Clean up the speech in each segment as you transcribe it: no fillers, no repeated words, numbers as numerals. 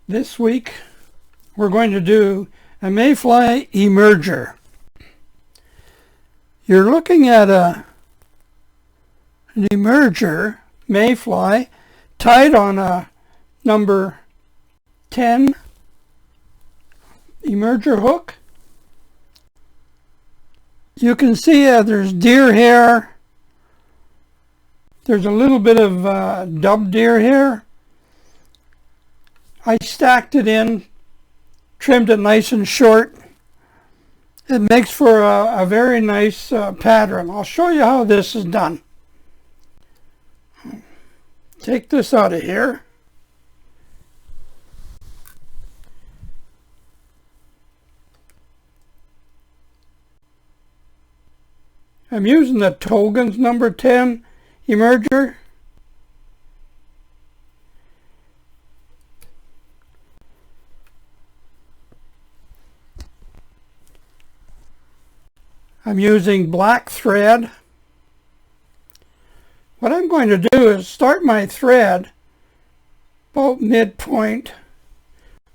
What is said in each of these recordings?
This week we're going to do a mayfly emerger. You're looking at an emerger mayfly tied on a number 10 emerger hook. You can see there's deer hair. There's a little bit of dub deer hair. I stacked it in, trimmed it nice and short. It makes for a very nice pattern. I'll show you how this is done. Take this out of here. I'm using the Togans number 10 emerger. I'm using black thread. What I'm going to do is start my thread about midpoint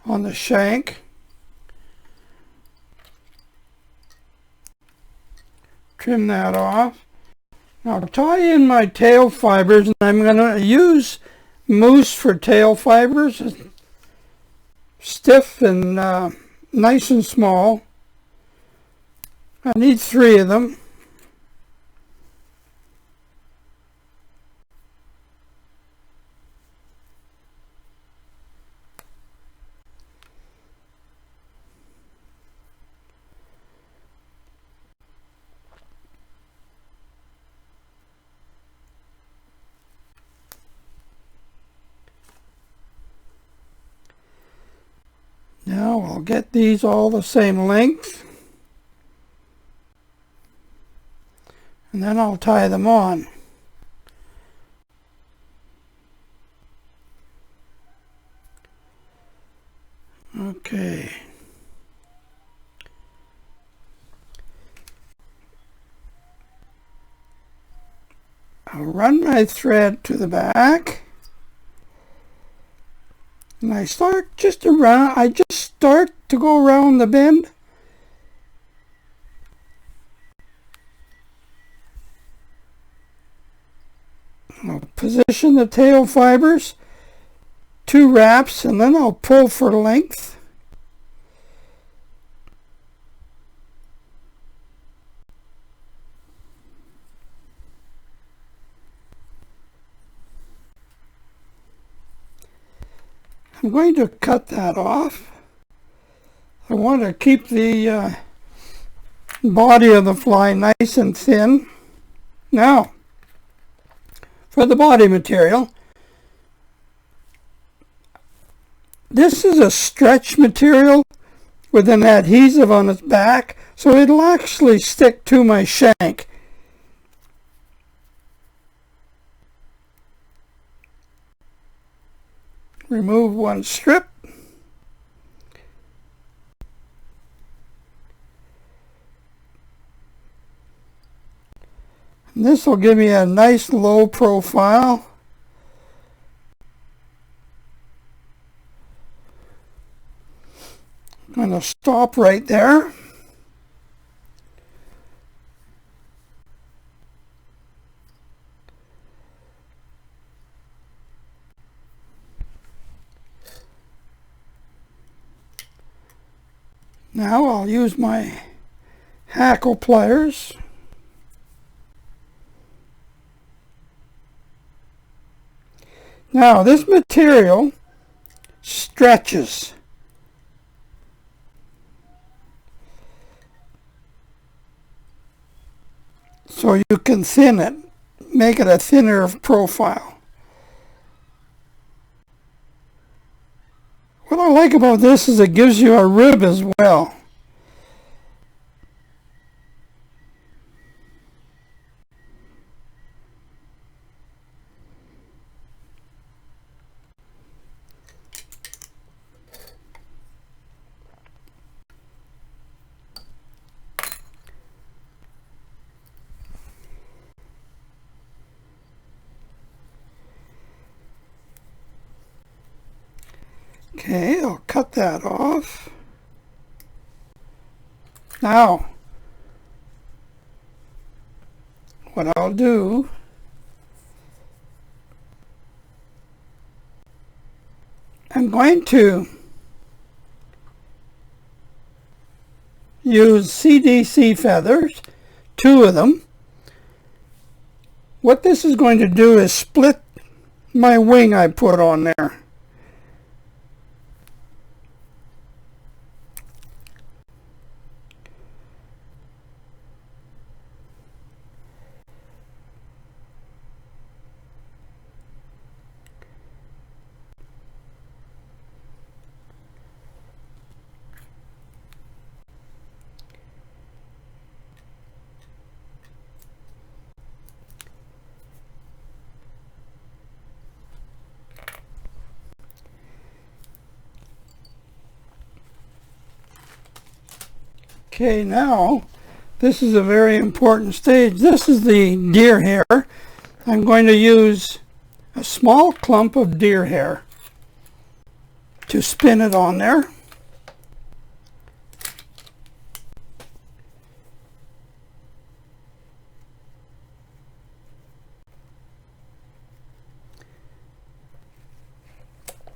on the shank. Trim that off. Now tie in my tail fibers, and I'm going to use mousse for tail fibers. Stiff and nice and small. I need 3 of them. Now I'll get these all the same length. And then I'll tie them on. Okay. I'll run my thread to the back. And I start just around, I just start to go around the bend. I'll position the tail fibers, 2 wraps, and then I'll pull for length. I'm going to cut that off. I want to keep the body of the fly nice and thin. Now, for the body material, this is a stretch material with an adhesive on its back, so it'll actually stick to my shank. Remove 1 strip. This will give me a nice low profile. I'm going to stop right there. Now I'll use my hackle pliers. Now this material stretches. So you can thin it, make it a thinner profile. What I like about this is it gives you a rib as well. Okay, I'll cut that off. Now, what I'll do, I'm going to use CDC feathers, 2 of them. What this is going to do is split my wing I put on there. Okay, now this is a very important stage. This is the deer hair. I'm going to use a small clump of deer hair to spin it on there.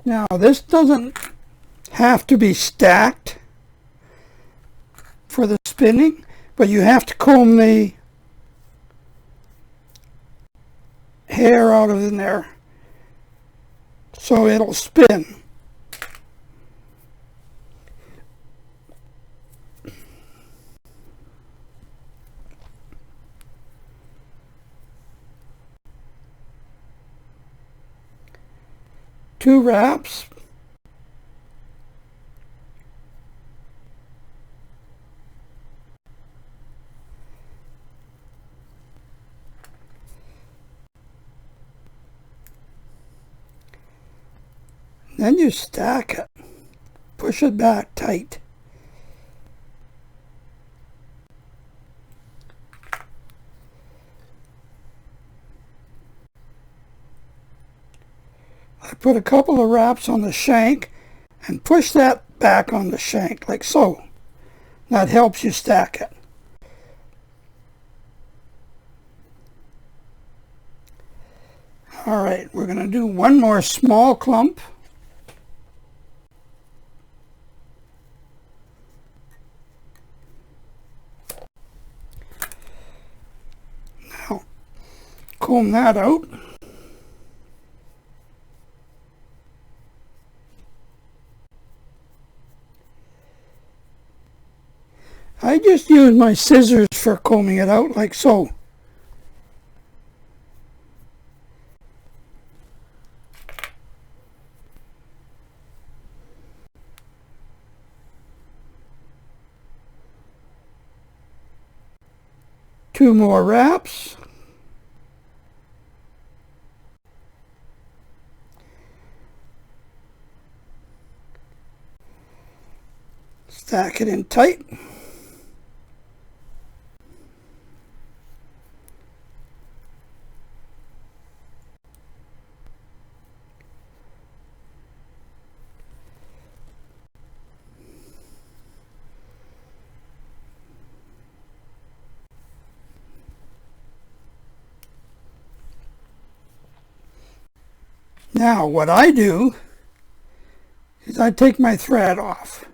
Now this doesn't have to be stacked for the spinning, but you have to comb the hair out of in there so it'll spin. Two wraps. Then you stack it. Push it back tight. I put a couple of wraps on the shank and push that back on the shank like so. That helps you stack it. All right, we're going to do one more small clump. Now, comb that out. I just use my scissors for combing it out like so. Two more wraps. Stack it in tight. Now what I do is I take my thread off.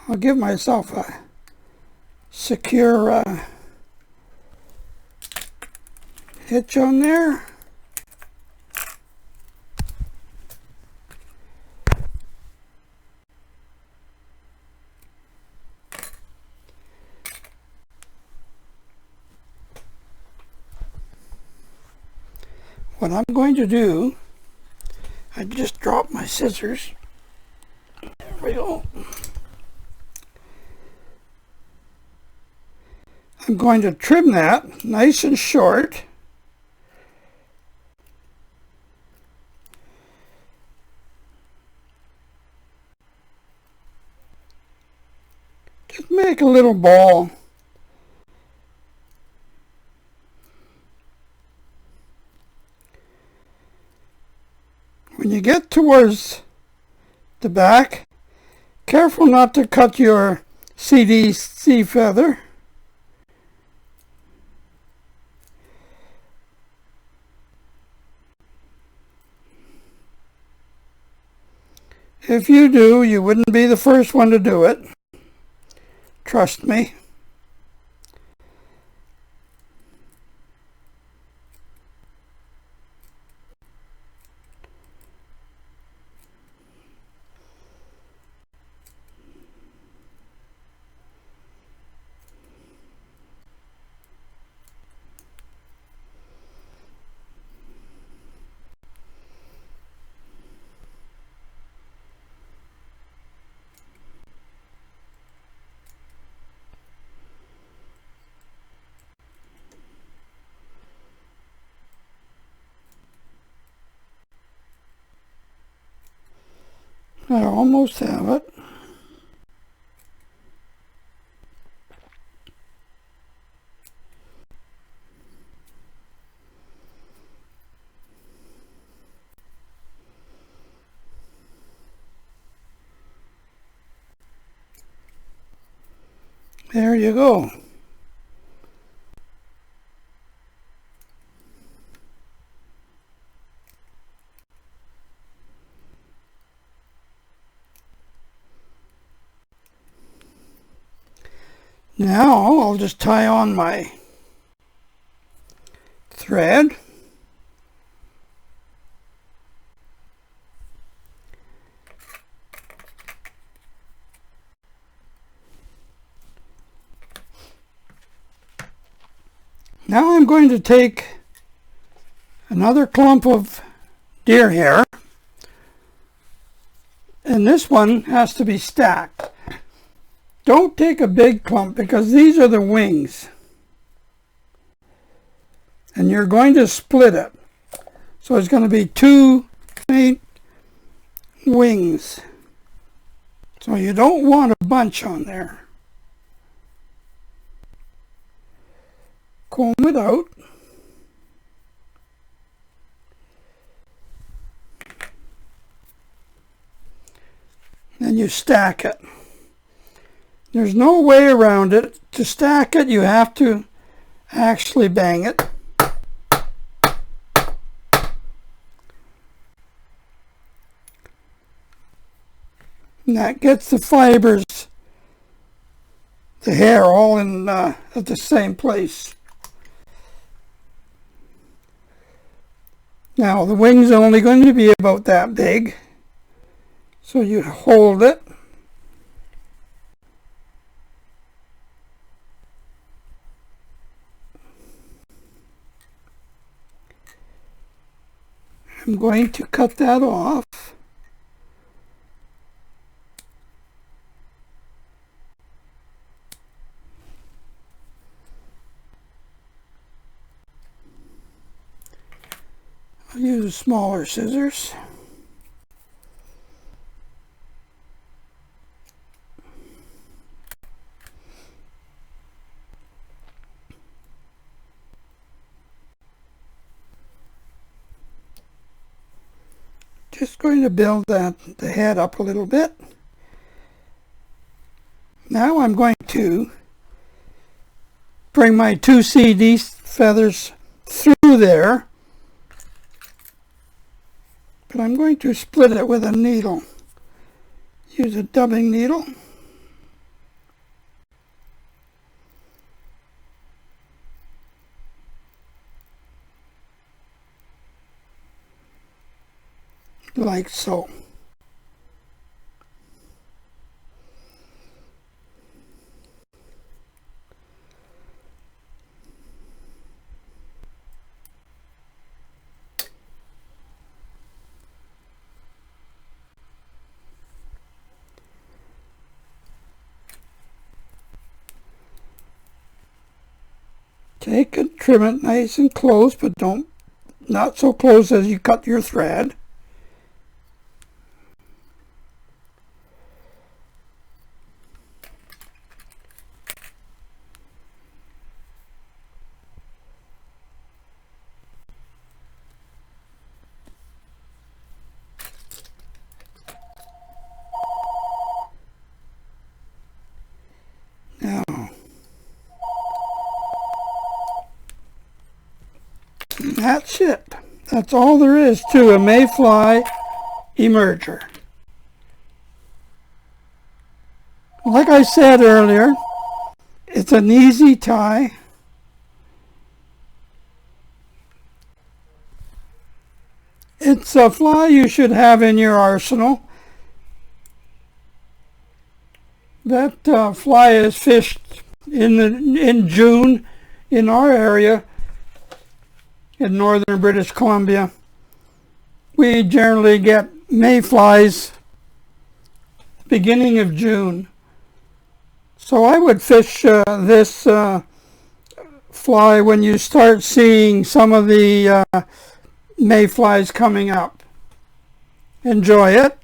I'll give myself a secure hitch on there. What I'm going to do, I just dropped my scissors. There we go. I'm going to trim that nice and short. Just make a little ball. When you get towards the back. Careful not to cut your CDC feather. If you do, you wouldn't be the first one to do it. Trust me. I almost have it. There you go. Now I'll just tie on my thread. Now I'm going to take another clump of deer hair, and this one has to be stacked. Don't take a big clump because these are the wings, and you're going to split it. So it's going to be 2 faint wings. So you don't want a bunch on there. Comb it out. Then you stack it. There's no way around it. To stack it, you have to actually bang it. And that gets the fibers, the hair, all in at the same place. Now the wings are only going to be about that big. So you hold it. I'm going to cut that off. I'll use smaller scissors. Just going to build the head up a little bit. Now I'm going to bring my 2 CD feathers through there, but I'm going to split it with a needle. Use a dubbing needle. Like so. Take and trim it nice and close, but not so close as you cut your thread. That's it. That's all there is to a mayfly emerger. Like I said earlier, it's an easy tie. It's a fly you should have in your arsenal. That fly is fished in June in our area in northern British Columbia. We generally get mayflies beginning of June. So I would fish this fly when you start seeing some of the mayflies coming up. Enjoy it.